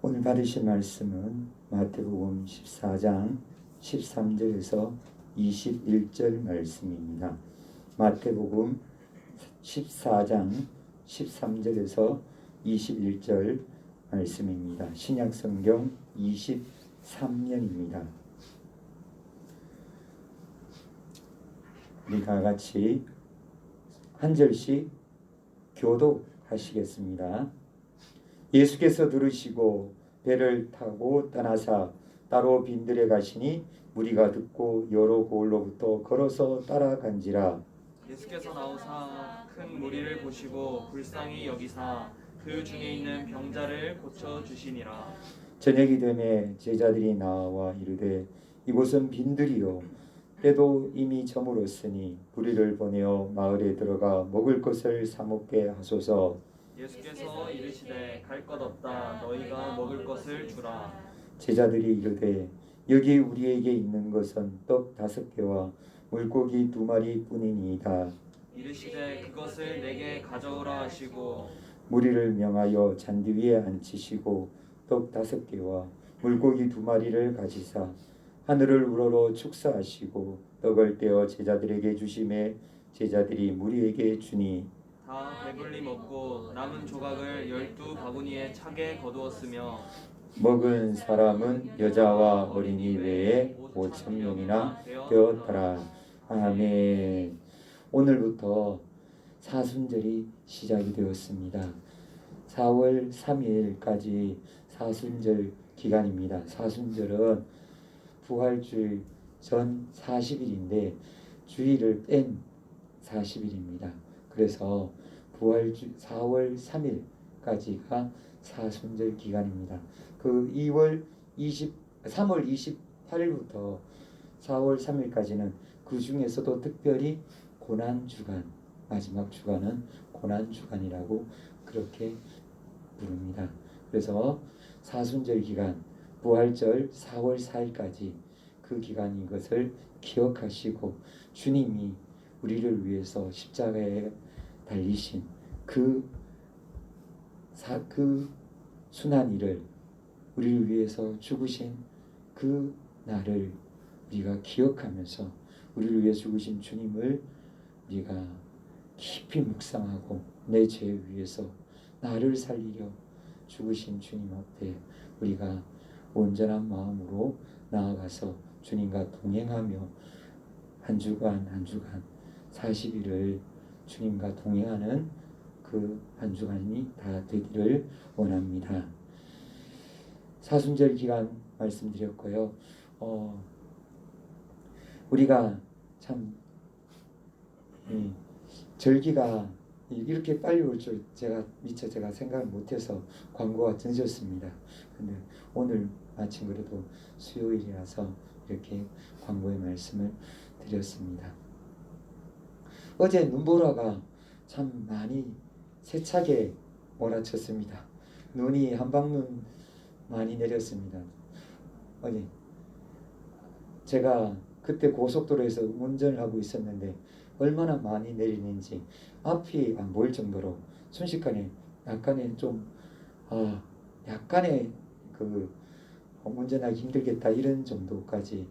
오늘 받으실 말씀은 마태복음 14장 13절에서 21절 말씀입니다. 마태복음 14장 13절에서 21절 말씀입니다. 신약성경 23년입니다. 우리 다 같이 한 절씩 교독하시겠습니다. 예수께서 들으시고 배를 타고 떠나사 따로 빈들에 가시니 무리가 듣고 여러 고을로부터 걸어서 따라간지라. 예수께서 나오사 큰 무리를 보시고 불쌍히 여기사 그 중에 있는 병자를 고쳐 주시니라. 저녁이 되매 제자들이 나와 이르되 이곳은 빈들이요 때도 이미 저물었으니 무리를 보내어 마을에 들어가 먹을 것을 사 먹게 하소서. 예수께서 이르시되 갈 것 없다 너희가 먹을 것을 주라. 제자들이 이르되 여기 우리에게 있는 것은 떡 5개와 물고기 2마리 뿐이니이다. 이르시되 그것을 내게 가져오라 하시고 무리를 명하여 잔디 위에 앉히시고 떡 5개와 물고기 2마리를 가지사 하늘을 우러러 축사하시고 떡을 떼어 제자들에게 주시매 제자들이 무리에게 주니 다 배불리 먹고 남은 조각을 12바구니에 차게 거두었으며 먹은 사람은 여자와 어린이 외에 5,000명이나 되었더라. 아멘. 오늘부터 사순절이 시작이 되었습니다. 4월 3일까지 사순절 기간입니다. 사순절은 부활주일 전 40일인데 주일을 뺀 40일입니다. 그래서 부활주 4월 3일까지가 사순절 기간입니다. 그 3월 28일부터 4월 3일까지는 그 중에서도 특별히 고난주간, 마지막 주간은 고난주간이라고 그렇게 부릅니다. 그래서 사순절 기간, 부활절 4월 4일까지 그 기간인 것을 기억하시고 주님이 우리를 위해서 십자가에 달리신 그 순한 일을 우리를 위해서 죽으신 그 날을 우리가 기억하면서 우리를 위해 죽으신 주님을 우리가 깊이 묵상하고 내 죄 위해서 나를 살리려 죽으신 주님 앞에 우리가 온전한 마음으로 나아가서 주님과 동행하며 한 주간 40일을 주님과 동행하는 그 한 주간이 다 되기를 원합니다. 사순절 기간 말씀드렸고요. 우리가 참 절기가 이렇게 빨리 올 줄 미처 제가 생각을 못해서 광고가 늦었습니다. 근데 오늘 마침 그래도 수요일이라서 이렇게 광고의 말씀을 드렸습니다. 어제 눈보라가 참 많이 세차게 몰아쳤습니다. 눈이 한방눈 많이 내렸습니다. 어제 제가 그때 고속도로에서 운전을 하고 있었는데 얼마나 많이 내리는지 앞이 안 보일 정도로 순식간에 약간의 운전하기 힘들겠다 이런 정도까지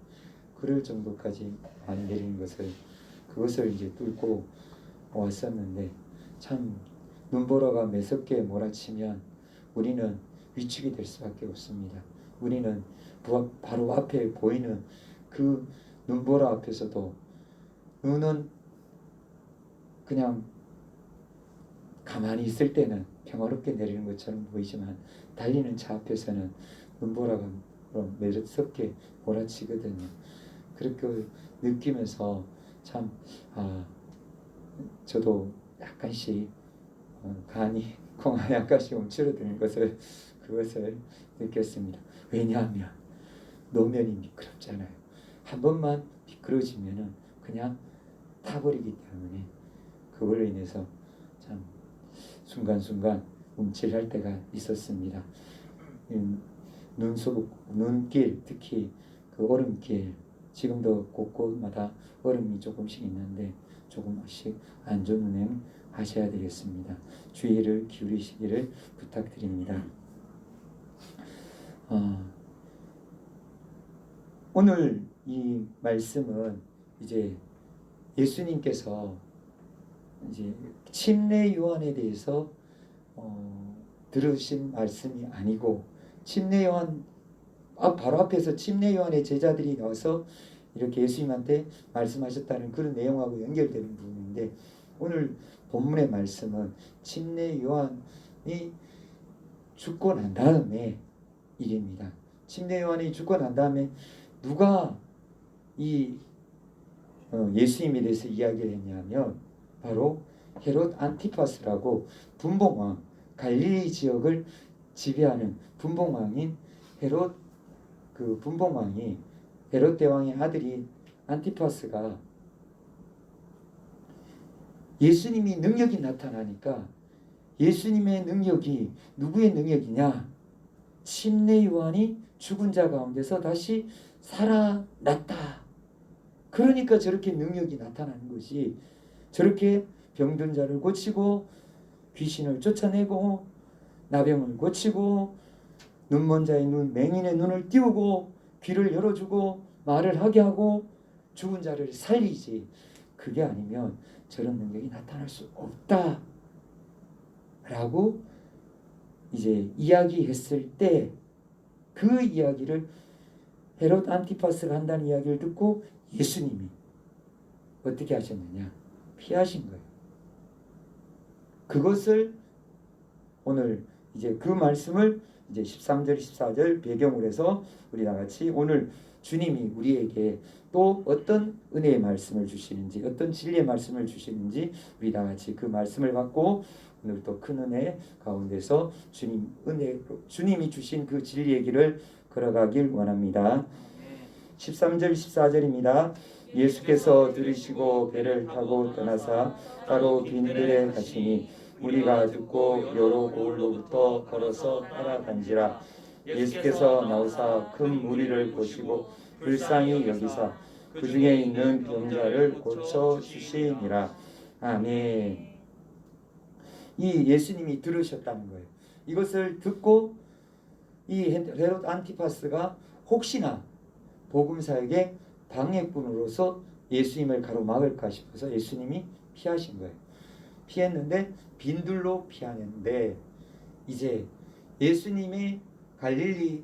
그럴 정도까지 많이 내리는 그것을 이제 뚫고 왔었는데 참 눈보라가 매섭게 몰아치면 우리는 위축이 될 수밖에 없습니다. 우리는 바로 앞에 보이는 그 눈보라 앞에서도 눈은 그냥 가만히 있을 때는 평화롭게 내리는 것처럼 보이지만 달리는 차 앞에서는 눈보라가 매섭게 몰아치거든요. 그렇게 느끼면서 참 저도 약간씩 간이 콩이 약간씩 움츠러드는 그것을 느꼈습니다. 왜냐하면 노면이 미끄럽잖아요. 한 번만 미끄러지면은 그냥 타버리기 때문에 그걸로 인해서 참 순간순간 움찔할 때가 있었습니다. 눈길, 특히 그 얼음길, 지금도 곳곳마다 얼음이 조금씩 있는데 조금씩 안전운행 하셔야 되겠습니다. 주의를 기울이시기를 부탁드립니다. 오늘 이 말씀은 이제 예수님께서 이제 침례 요한에 대해서 들으신 말씀이 아니고, 침례 요한 바로 앞에서 침례 요한의 제자들이 나와서 이렇게 예수님한테 말씀하셨다는 그런 내용하고 연결되는 부분인데, 오늘 본문의 말씀은 침례 요한이 죽고 난 다음에 일입니다. 침례 요한이 죽고 난 다음에 누가 이 예수님에 대해서 이야기를 했냐면 바로 헤롯 안티파스라고 분봉왕, 갈릴리 지역을 지배하는 분봉왕인 헤롯, 그 분봉왕이, 헤롯 대왕의 아들이 안티파스가 예수님이 능력이 나타나니까, 예수님의 능력이 누구의 능력이냐? 침례 요한이 죽은 자 가운데서 다시 살아났다. 그러니까 저렇게 능력이 나타나는 것이, 저렇게 병든 자를 고치고 귀신을 쫓아내고 나병을 고치고 눈먼 자의 눈, 맹인의 눈을 띄우고 귀를 열어주고 말을 하게 하고 죽은 자를 살리지, 그게 아니면 저런 능력이 나타날 수 없다 라고 이제 이야기했을 때, 그 이야기를 헤롯 안티파스가 한다는 이야기를 듣고 예수님이 어떻게 하셨느냐? 피하신 거예요. 그것을 오늘 이제 그 말씀을 이제 13절 14절 배경으로 해서 우리 다 같이 오늘 주님이 우리에게 또 어떤 은혜의 말씀을 주시는지, 어떤 진리의 말씀을 주시는지 우리 다 같이 그 말씀을 받고 오늘 또 큰 은혜 가운데서 주님이 주신 그 진리의 길을 걸어가길 원합니다. 13절 14절입니다. 예수께서 들으시고 배를 타고 떠나사 따로 빈들에 가시니 무리가 듣고 여러 고을로부터 걸어서 따라간지라. 예수께서 나오사 큰 무리를 보시고 불쌍히 여기사 그 중에 있는 병자를 고쳐 주시니라. 아멘. 이 예수님이 들으셨다는 거예요. 이것을 듣고 이 헤롯 안티파스가 혹시나 복음사에게 방해꾼으로서 예수님을 가로막을까 싶어서 예수님이 피하신 거예요. 피했는데 빈들로 피하는데, 이제 예수님이 갈릴리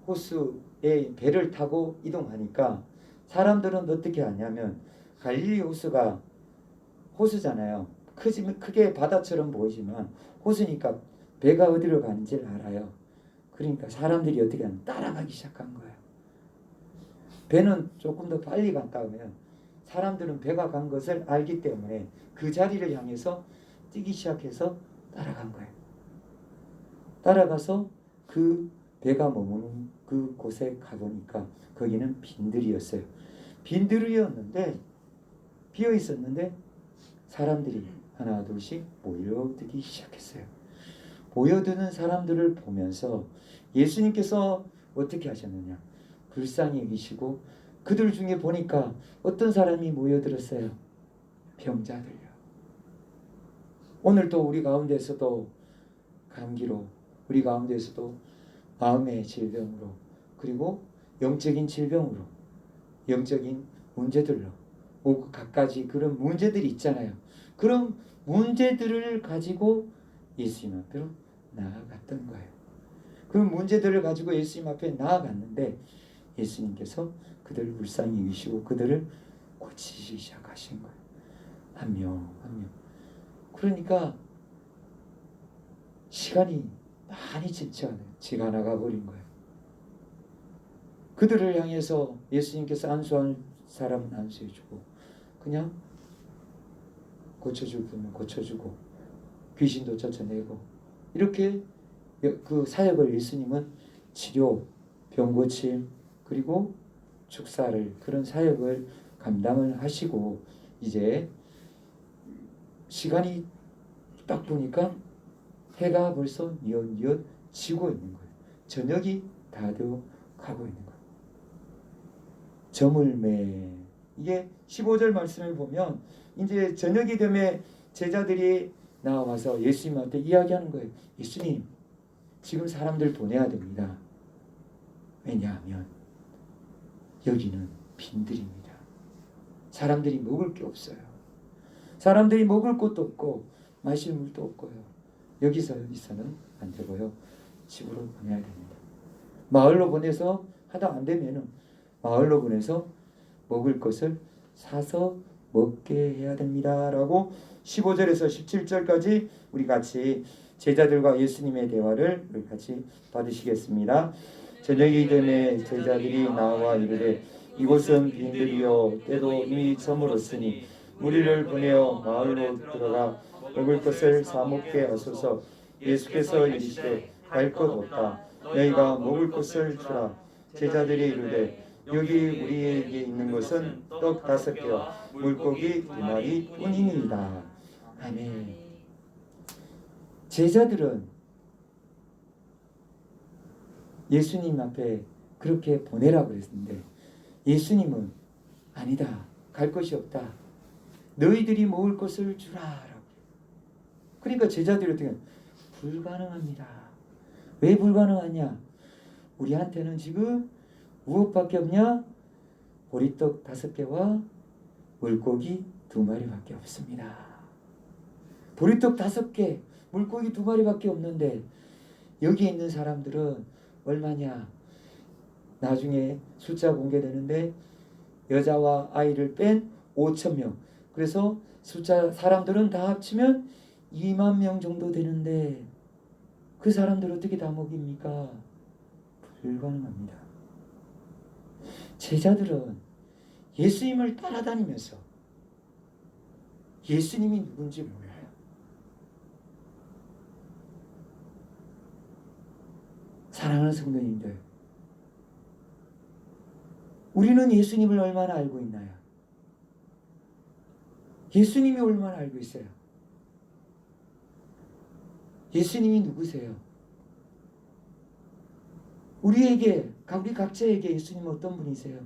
호수에 배를 타고 이동하니까 사람들은 어떻게 하냐면, 갈릴리 호수가 호수잖아요. 크게 바다처럼 보이지만 호수니까 배가 어디로 가는지를 알아요. 그러니까 사람들이 어떻게 하면 따라가기 시작한 거예요. 배는 조금 더 빨리 갔다 오면 사람들은 배가 간 것을 알기 때문에 그 자리를 향해서 뛰기 시작해서 따라간 거예요. 따라가서 그 배가 머무는 그 곳에 가보니까 거기는 빈들이었어요. 빈들이었는데, 비어 있었는데 사람들이 하나 둘씩 모여들기 시작했어요. 모여드는 사람들을 보면서 예수님께서 어떻게 하셨느냐? 불쌍히 여기시고, 그들 중에 보니까 어떤 사람이 모여들었어요? 병자들요. 오늘 또 우리 가운데서도 감기로, 우리 가운데서도 마음의 질병으로, 그리고 영적인 질병으로, 영적인 문제들로 각가지 그런 문제들이 있잖아요. 그런 문제들을 가지고 예수님 앞으로 나아갔던 거예요. 그 문제들을 가지고 예수님 앞에 나아갔는데 예수님께서 그들을 불쌍히 여기시고 그들을 고치시기 시작하신 거예요. 한 명 한 명. 그러니까 시간이 많이 지가 나가버린 거예요. 그들을 향해서 예수님께서 안수한 사람은 안수해주고, 그냥 고쳐줄 분은 고쳐주고, 귀신도 쫓아내고, 이렇게 그 사역을 예수님은 치료, 병고침, 그리고 축사를, 그런 사역을 감당을 하시고, 이제 시간이 딱 보니까 해가 벌써 뉘엿뉘엿 지고 있는 거예요. 저녁이 다 되어 가고 있는 거예요. 저물매, 이게 15절 말씀을 보면 이제 저녁이 되면 제자들이 나와서 예수님한테 이야기하는 거예요. 예수님, 지금 사람들 보내야 됩니다. 왜냐하면 여기는 빈들입니다. 사람들이 먹을 게 없어요. 사람들이 먹을 것도 없고 마실 물도 없고요. 여기서 있어는 안 되고요. 집으로 보내야 됩니다. 마을로 보내서 하다 안 되면은 마을로 보내서 먹을 것을 사서 먹게 해야 됩니다. 라고 15절에서 17절까지 우리 같이 제자들과 예수님의 대화를 같이 받으시겠습니다. 저녁이 되매 제자들이 나와 이르되 이곳은 빈들이요 때도 이미 저물었으니 무리를 보내어 마을로 들어가 먹을 것을 사 먹게 하소서. 예수께서 이르시되 갈 것 없다. 너희가 먹을 것을 주라. 제자들이 이르되 여기 우리에게 있는 것은 떡 5개와 물고기 2마리 뿐이니이다. 아멘. 제자들은 예수님 앞에 그렇게 보내라고 그랬는데 예수님은 아니다. 갈 것이 없다. 너희들이 먹을 것을 주라라고. 그러니까 제자들이 어떻게 불가능합니다. 왜 불가능하냐? 우리한테는 지금 무엇밖에 없냐? 보리떡 5개와 물고기 2마리밖에 없습니다. 보리떡 5개, 물고기 2마리밖에 없는데 여기 있는 사람들은 얼마냐? 나중에 숫자 공개되는데 여자와 아이를 뺀 5,000명. 그래서 숫자 사람들은 다 합치면 2만 명 정도 되는데 그 사람들 어떻게 다 먹입니까? 불가능합니다. 제자들은 예수님을 따라다니면서 예수님이 누군지 몰라요. 사랑하는 성도님들, 우리는 예수님을 얼마나 알고 있나요? 예수님이 얼마나 알고 있어요? 예수님이 누구세요? 우리 각자에게 예수님은 어떤 분이세요?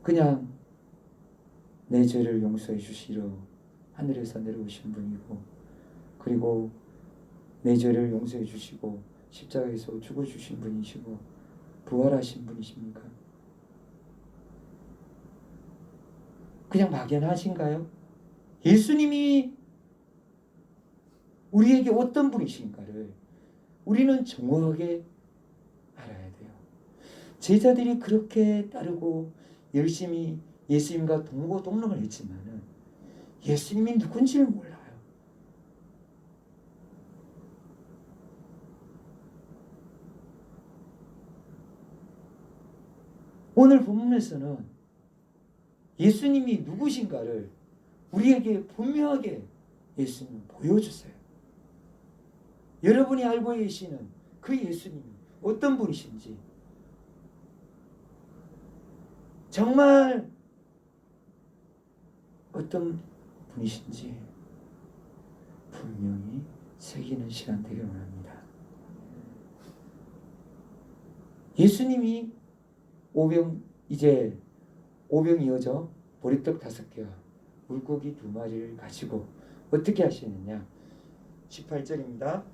그냥 내 죄를 용서해 주시러 하늘에서 내려오신 분이고, 그리고 내 죄를 용서해 주시고 십자가에서 죽어주신 분이시고 부활하신 분이십니까? 그냥 막연하신가요? 예수님이 우리에게 어떤 분이신가를 우리는 정확하게 알아야 돼요. 제자들이 그렇게 따르고 열심히 예수님과 동고동락을 했지만은 예수님이 누군지를 몰라요. 오늘 본문에서는 예수님이 누구신가를 우리에게 분명하게 예수님은 보여주세요. 여러분이 알고 계시는 그 예수님이 어떤 분이신지, 정말 어떤 분이신지 분명히 새기는 시간 되길 원합니다. 예수님이 이제 오병 이어져 보리떡 5개와 물고기 2마리를 가지고 어떻게 하시느냐? 18절입니다.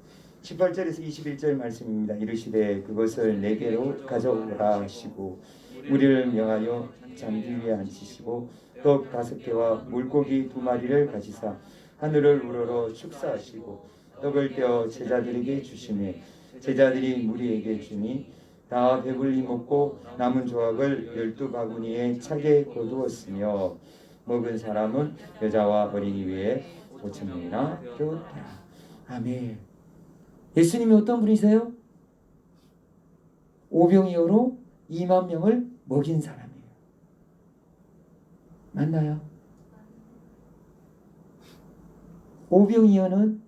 18절에서 21절 말씀입니다. 이르시되 그것을 내게로 가져오라 하시고 무리를 명하여 잔디 위에 앉히시고 떡 5개와 물고기 2마리를 가지사 하늘을 우러러 축사하시고 떡을 떼어 제자들에게 주시매 제자들이 무리에게 주니 다 배불리 먹고 남은 조각을 12바구니에 차게 거두었으며 먹은 사람은 여자와 어린이 외에 5,000명이나 되었더라. 아멘. 예수님이 어떤 분이세요? 오병이어로 2만 명을 먹인 사람이에요. 맞나요? 오병이어는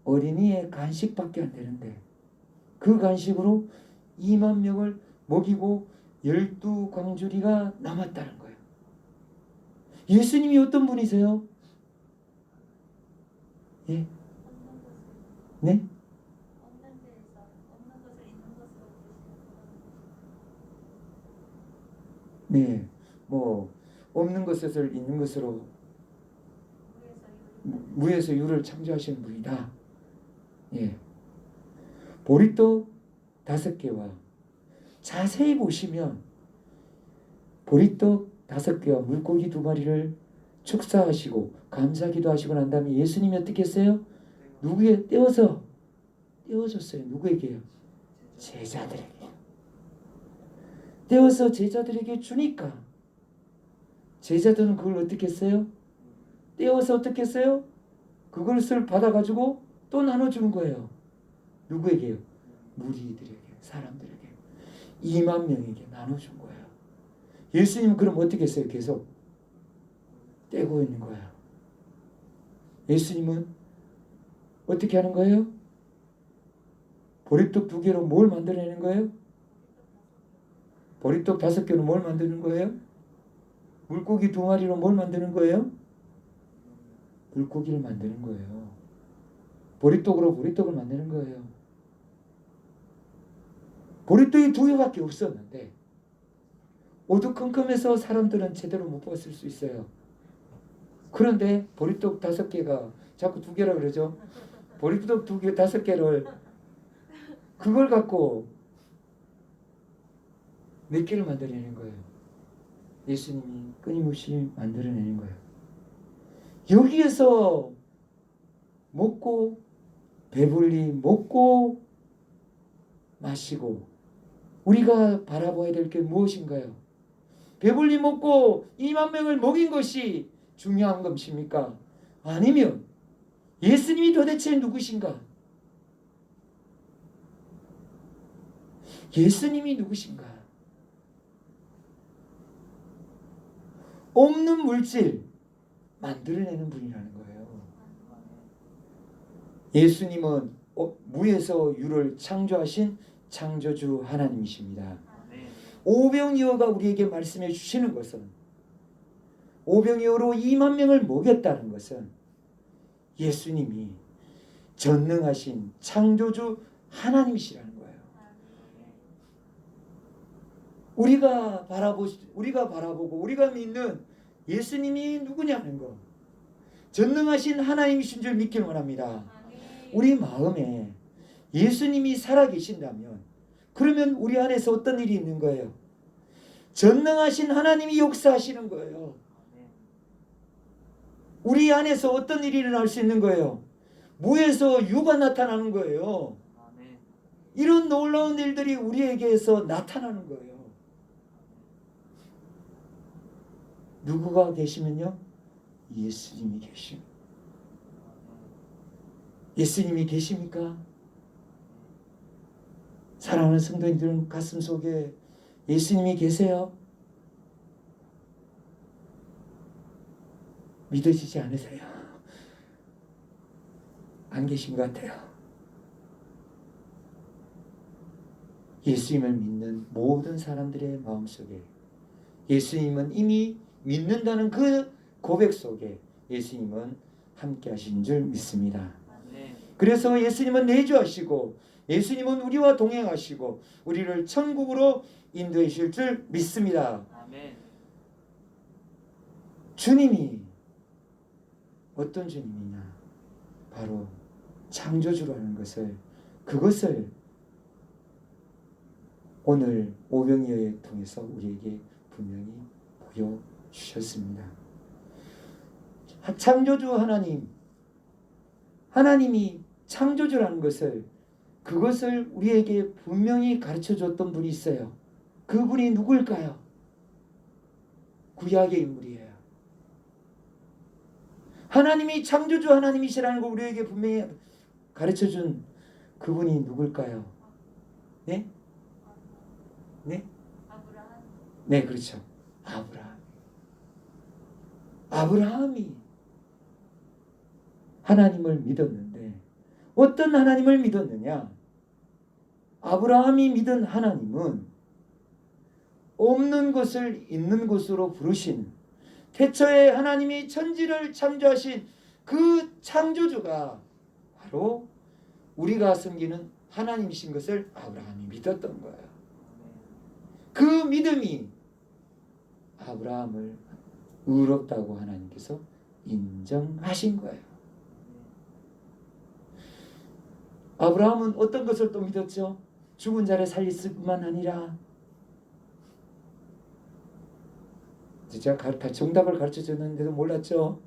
어린이의 간식밖에 안 되는데 그 간식으로 2만 명을 먹이고 12광주리가 남았다는 거예요. 예수님이 어떤 분이세요? 예? 네? 네, 뭐 없는 것을 있는 것으로 무에서 유를 창조하시는 분이다. 예, 보리떡 5개와 자세히 보시면 보리떡 5개와 물고기 2마리를 축사하시고 감사기도 하시고 난 다음에 예수님이 어떻게 했어요? 누구에 떼어줬어요. 누구에게요? 제자들에게. 떼어서 제자들에게 주니까 제자들은 그걸 어떻게 했어요? 떼어서 어떻게 했어요? 그것을 받아가지고 또 나눠주는 거예요. 누구에게요? 무리들에게, 사람들에게. 2만 명에게 나눠준 거예요. 예수님은 그럼 어떻게 했어요? 계속 떼고 있는 거예요. 예수님은 어떻게 하는 거예요? 보리떡 2개로 뭘 만들어내는 거예요? 보리떡 5개로 뭘 만드는 거예요? 물고기 2마리로 뭘 만드는 거예요? 물고기를 만드는 거예요. 보리떡으로 보리떡을 만드는 거예요. 보리떡이 2개밖에 없었는데 어두컴컴해서 사람들은 제대로 못 봤을 수 있어요. 그런데 보리떡 5개가 자꾸 2개라 그러죠. 보리떡 2개, 5개를 그걸 갖고 몇 개를 만들어내는 거예요. 예수님이 끊임없이 만들어내는 거예요. 여기에서 먹고 배불리 먹고 마시고 우리가 바라봐야 될 게 무엇인가요? 배불리 먹고 2만 명을 먹인 것이 중요한 것입니까? 아니면 예수님이 도대체 누구신가? 예수님이 누구신가? 없는 물질 만들어내는 분이라는 거예요. 예수님은 무에서 유를 창조하신 창조주 하나님이십니다. 오병이어가 우리에게 말씀해 주시는 것은 오병이어로 2만 명을 먹였다는 것은 예수님이 전능하신 창조주 하나님이시라는 거예요. 우리가 바라보고 우리가 믿는 예수님이 누구냐는 거, 전능하신 하나님이신 줄 믿기를 원합니다. 우리 마음에 예수님이 살아계신다면 그러면 우리 안에서 어떤 일이 있는 거예요? 전능하신 하나님이 역사하시는 거예요. 우리 안에서 어떤 일이 일어날 수 있는 거예요? 무에서 유가 나타나는 거예요. 이런 놀라운 일들이 우리에게서 나타나는 거예요. 누구가 계시면요? 예수님이 계십니다. 예수님이 계십니까? 사랑하는 성도님들은 가슴 속에 예수님이 계세요? 믿어지지 않으세요? 안 계신 것 같아요. 예수님을 믿는 모든 사람들의 마음속에 예수님은 이미 믿는다는 그 고백 속에 예수님은 함께 하신 줄 믿습니다. 그래서 예수님은 내주하시고 예수님은 우리와 동행하시고 우리를 천국으로 인도해 주실 줄 믿습니다. 주님이 어떤 주님이냐? 바로 창조주라는 것을, 그것을 오늘 오병이어를 통해서 우리에게 분명히 보여주셨습니다. 창조주 하나님이 창조주라는 것을, 그것을 우리에게 분명히 가르쳐줬던 분이 있어요. 그분이 누굴까요? 구약의 인물이에요. 하나님이 창조주 하나님이시라는 걸 우리에게 분명히 가르쳐준 그분이 누굴까요? 네? 네? 아브라함. 네, 그렇죠. 아브라함이 하나님을 믿었는데 어떤 하나님을 믿었느냐? 아브라함이 믿은 하나님은 없는 것을 있는 것으로 부르신, 태초에 하나님이 천지를 창조하신 그 창조주가 바로 우리가 섬기는 하나님이신 것을 아브라함이 믿었던 거예요. 그 믿음이 아브라함을 의롭다고 하나님께서 인정하신 거예요. 아브라함은 어떤 것을 또 믿었죠? 죽은 자를 살렸을 뿐만 아니라 제가 다 정답을 가르쳐 줬는데도 몰랐죠?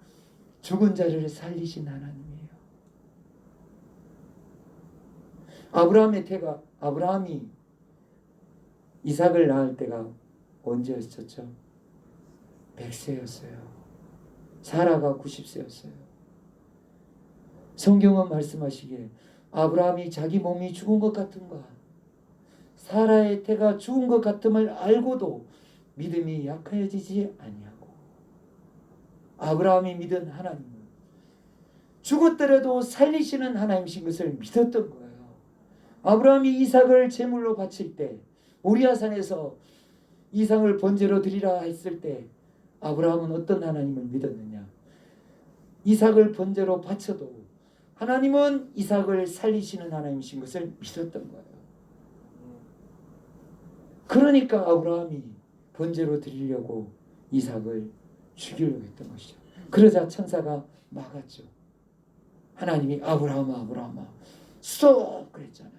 죽은 자를 살리신 하나님이에요. 아브라함이 이삭을 낳을 때가 언제였었죠? 100세였어요. 사라가 90세였어요. 성경은 말씀하시기에 아브라함이 자기 몸이 죽은 것 같은가, 사라의 태가 죽은 것 같음을 알고도 믿음이 약해지지 아니하고, 아브라함이 믿은 하나님은 죽었더라도 살리시는 하나님이신 것을 믿었던 거예요. 아브라함이 이삭을 제물로 바칠 때, 모리아산에서 이삭을 번제로 드리라 했을 때 아브라함은 어떤 하나님을 믿었느냐? 이삭을 번제로 바쳐도 하나님은 이삭을 살리시는 하나님이신 것을 믿었던 거예요. 그러니까 아브라함이 번제로 드리려고 이삭을 죽이려고 했던 것이죠. 그러자 천사가 막았죠. 하나님이 아브라함아, 아브라함아, 스톱! 그랬잖아요.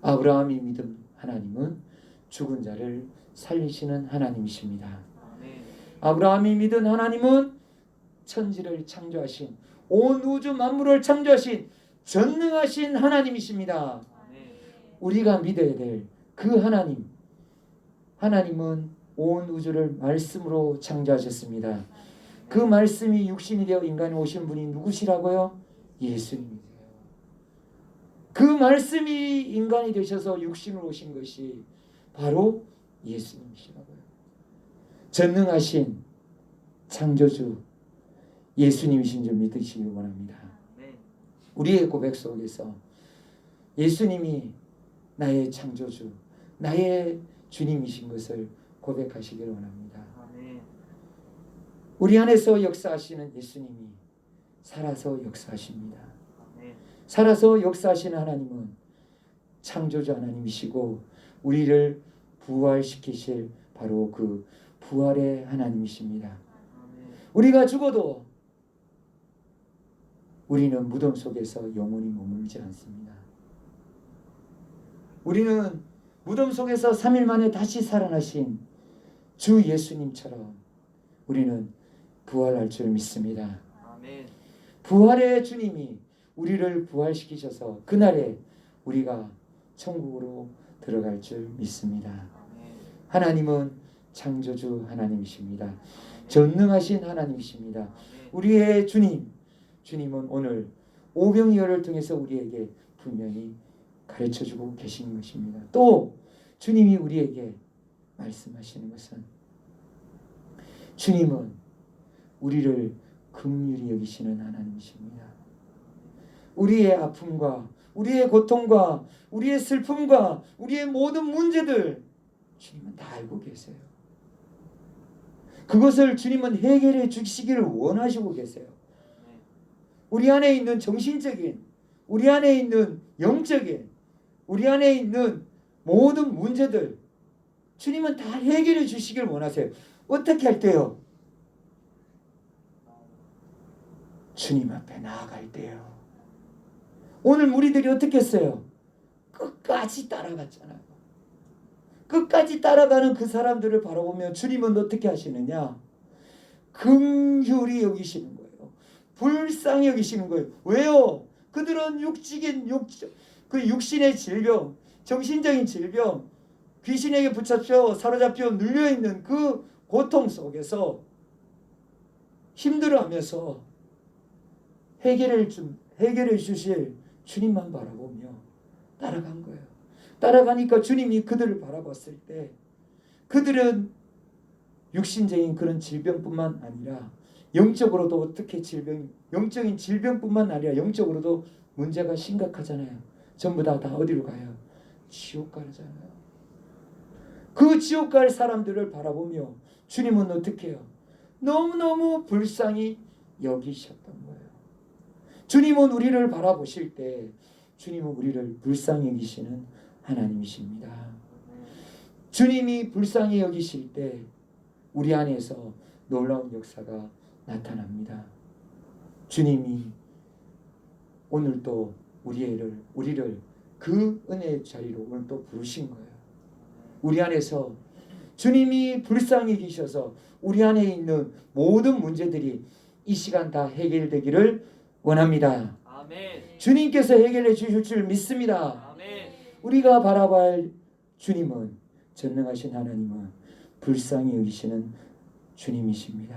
아브라함이 믿은 하나님은 죽은 자를 살리시는 하나님이십니다. 아브라함이 믿은 하나님은 천지를 창조하신, 온 우주 만물을 창조하신 전능하신 하나님이십니다. 우리가 믿어야 될 그 하나님은 온 우주를 말씀으로 창조하셨습니다. 그 말씀이 육신이 되어 인간이 오신 분이 누구시라고요? 예수님이세요. 그 말씀이 인간이 되셔서 육신으로 오신 것이 바로 예수님이시라고요. 전능하신 창조주 예수님이신 줄 믿으시기 원합니다. 우리의 고백 속에서 예수님이 나의 창조주, 나의 주님이신 것을 고백하시기를 원합니다. 우리 안에서 역사하시는 예수님이 살아서 역사하십니다. 살아서 역사하시는 하나님은 창조주 하나님이시고 우리를 부활시키실 바로 그 부활의 하나님이십니다. 우리가 죽어도 우리는 무덤 속에서 영원히 머물지 않습니다. 우리는 무덤 속에서 3일 만에 다시 살아나신 주 예수님처럼 우리는 부활할 줄 믿습니다. 부활의 주님이 우리를 부활시키셔서 그날에 우리가 천국으로 들어갈 줄 믿습니다. 하나님은 창조주 하나님이십니다. 전능하신 하나님이십니다. 우리의 주님은 오늘 오병이어를 통해서 우리에게 분명히 가르쳐주고 계시는 것입니다. 또 주님이 우리에게 말씀하시는 것은 주님은 우리를 긍휼히 여기시는 하나님이십니다. 우리의 아픔과 우리의 고통과 우리의 슬픔과 우리의 모든 문제들 주님은 다 알고 계세요. 그것을 주님은 해결해 주시기를 원하시고 계세요. 우리 안에 있는 정신적인, 우리 안에 있는 영적인, 우리 안에 있는 모든 문제들 주님은 다 해결해 주시기를 원하세요. 어떻게 할 때요? 주님 앞에 나아갈 때요. 오늘 무리들이 어떻게 했어요? 끝까지 따라갔잖아요. 끝까지 따라가는 그 사람들을 바라보며 주님은 어떻게 하시느냐? 긍휼히 여기시는 거예요. 불쌍히 여기시는 거예요. 왜요? 그들은 육신의 질병, 정신적인 질병, 귀신에게 붙잡혀 사로잡혀 눌려있는 그 고통 속에서 힘들어하면서 해결해 주실 주님만 바라보며 따라간 거예요. 따라가니까 주님이 그들을 바라봤을 때 그들은 육신적인 그런 질병뿐만 아니라 영적으로도 영적인 질병뿐만 아니라 영적으로도 문제가 심각하잖아요. 전부 다 어디로 가요? 지옥 가잖아요. 그 지옥 갈 사람들을 바라보며 주님은 어떻게 해요? 너무너무 불쌍히 여기셨던 거예요. 주님은 우리를 바라보실 때 주님은 우리를 불쌍히 여기시는 하나님이십니다. 주님이 불쌍히 여기실 때 우리 안에서 놀라운 역사가 나타납니다. 주님이 오늘도 우리를 그 은혜의 자리로 오늘 또 부르신 거예요. 우리 안에서 주님이 불쌍히 계셔서 우리 안에 있는 모든 문제들이 이 시간 다 해결되기를 원합니다. 아멘. 주님께서 해결해 주실 줄 믿습니다. 아멘. 우리가 바라봐야 할 주님은, 전능하신 하나님은 불쌍히 여기시는 주님이십니다.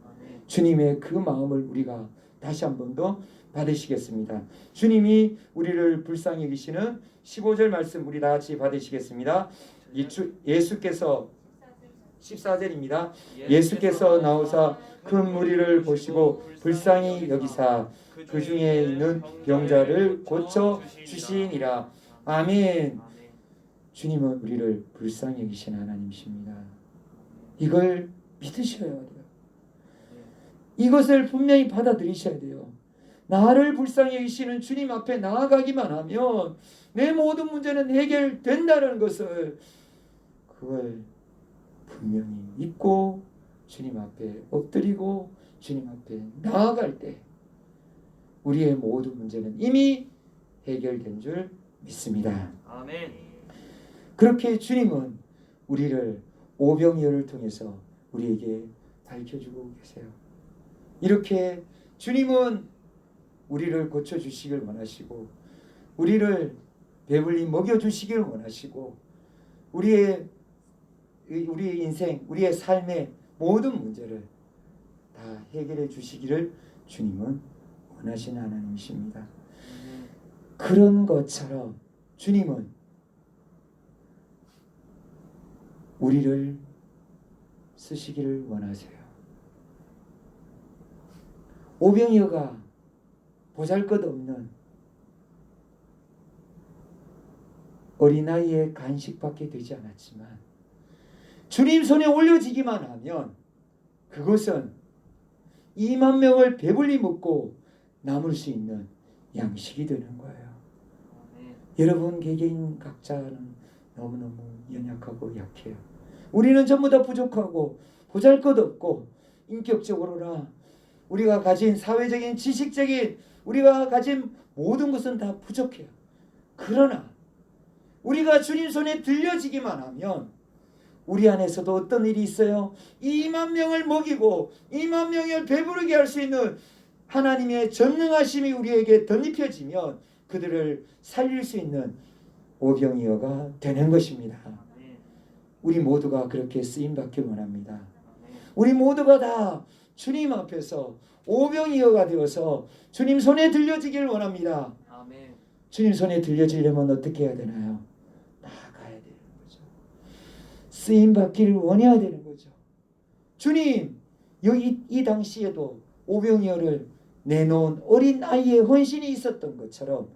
아멘. 주님의 그 마음을 우리가 다시 한 번 더 받으시겠습니다. 주님이 우리를 불쌍히 여기시는 15절 말씀 우리 다 같이 받으시겠습니다. 예수께서 14절입니다. 예수께서 나오사 큰 무리를 보시고 불쌍히 여기사 그 중에 있는 병자를 고쳐 주시니라. 아멘. 주님은 우리를 불쌍히 여기시는 하나님이십니다. 이걸 믿으셔야 돼요. 이것을 분명히 받아들이셔야 돼요. 나를 불쌍히 여기시는 주님 앞에 나아가기만 하면 내 모든 문제는 해결된다는 것을, 그걸 분명히 믿고 주님 앞에 엎드리고 주님 앞에 나아갈 때 우리의 모든 문제는 이미 해결된 줄 믿습니다. 아멘. 그렇게 주님은 우리를 오병이어를 통해서 우리에게 밝혀주고 계세요. 이렇게 주님은 우리를 고쳐주시길 원하시고 우리를 배불리 먹여주시길 원하시고 우리의 인생, 우리의 삶의 모든 문제를 다 해결해 주시기를 주님은 원하시는 하나님이십니다. 그런 것처럼 주님은 우리를 쓰시기를 원하세요. 오병이어가 보잘것없는 어린아이의 간식밖에 되지 않았지만 주님 손에 올려지기만 하면 그것은 2만 명을 배불리 먹고 남을 수 있는 양식이 되는 거예요. 여러분 개개인 각자는 너무너무 연약하고 약해요. 우리는 전부 다 부족하고 보잘것없고 인격적으로나 우리가 가진 사회적인 지식적인 우리가 가진 모든 것은 다 부족해요. 그러나 우리가 주님 손에 들려지기만 하면 우리 안에서도 어떤 일이 있어요? 2만 명을 먹이고 2만 명을 배부르게 할 수 있는 하나님의 전능하심이 우리에게 덧입혀지면 그들을 살릴 수 있는 오병이어가 되는 것입니다. 우리 모두가 그렇게 쓰임받길 원합니다. 우리 모두가 다 주님 앞에서 오병이어가 되어서 주님 손에 들려지길 원합니다. 주님 손에 들려지려면 어떻게 해야 되나요? 나아가야 되는 거죠. 쓰임받기를 원해야 되는 거죠. 주님, 여기 이 당시에도 오병이어를 내놓은 어린 아이의 헌신이 있었던 것처럼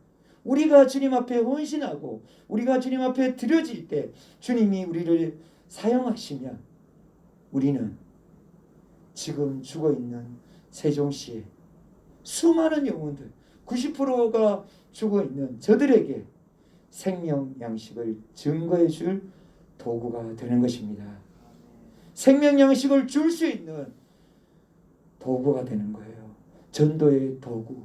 우리가 주님 앞에 헌신하고 우리가 주님 앞에 드려질 때 주님이 우리를 사용하시면 우리는 지금 죽어있는 세종시에 수많은 영혼들 90%가 죽어있는 저들에게 생명 양식을 증거해 줄 도구가 되는 것입니다. 생명 양식을 줄 수 있는 도구가 되는 거예요. 전도의 도구.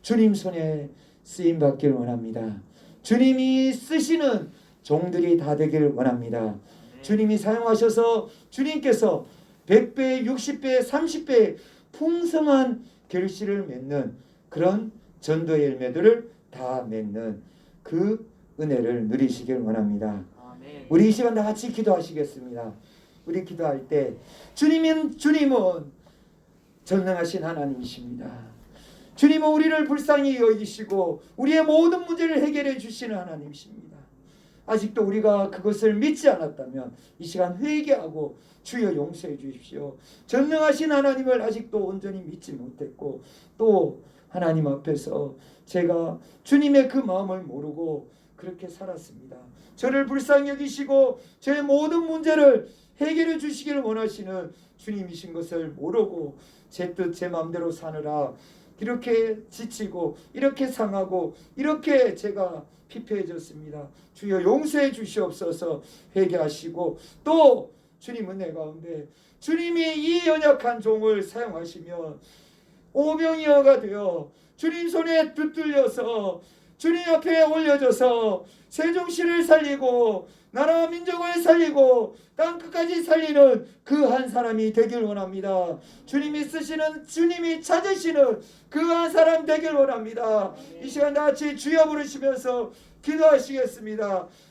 주님 손에 쓰임받길 원합니다. 주님이 쓰시는 종들이 다 되길 원합니다. 주님이 사용하셔서 주님께서 100배, 60배, 30배 풍성한 결실을 맺는 그런 전도의 열매들을 다 맺는 그 은혜를 누리시길 원합니다. 우리 이 시간 다 같이 기도하시겠습니다. 우리 기도할 때 주님은 전능하신 하나님이십니다. 주님은 우리를 불쌍히 여기시고 우리의 모든 문제를 해결해 주시는 하나님이십니다. 아직도 우리가 그것을 믿지 않았다면 이 시간 회개하고 주여 용서해 주십시오. 전능하신 하나님을 아직도 온전히 믿지 못했고 또 하나님 앞에서 제가 주님의 그 마음을 모르고 그렇게 살았습니다. 저를 불쌍히 여기시고 제 모든 문제를 해결해 주시기를 원하시는 주님이신 것을 모르고 제 뜻 제 마음대로 사느라 이렇게 지치고 이렇게 상하고 이렇게 제가 피폐해졌습니다. 주여 용서해 주시옵소서. 회개하시고 또 주님 은혜 가운데 주님이 이 연약한 종을 사용하시면 오병이어가 되어 주님 손에 붙들려서 주님 앞에 올려줘서 세종시를 살리고 나라와 민족을 살리고 땅 끝까지 살리는 그 한 사람이 되길 원합니다. 주님이 쓰시는, 주님이 찾으시는 그 한 사람 되길 원합니다. 이 시간 다 같이 주여 부르시면서 기도하시겠습니다.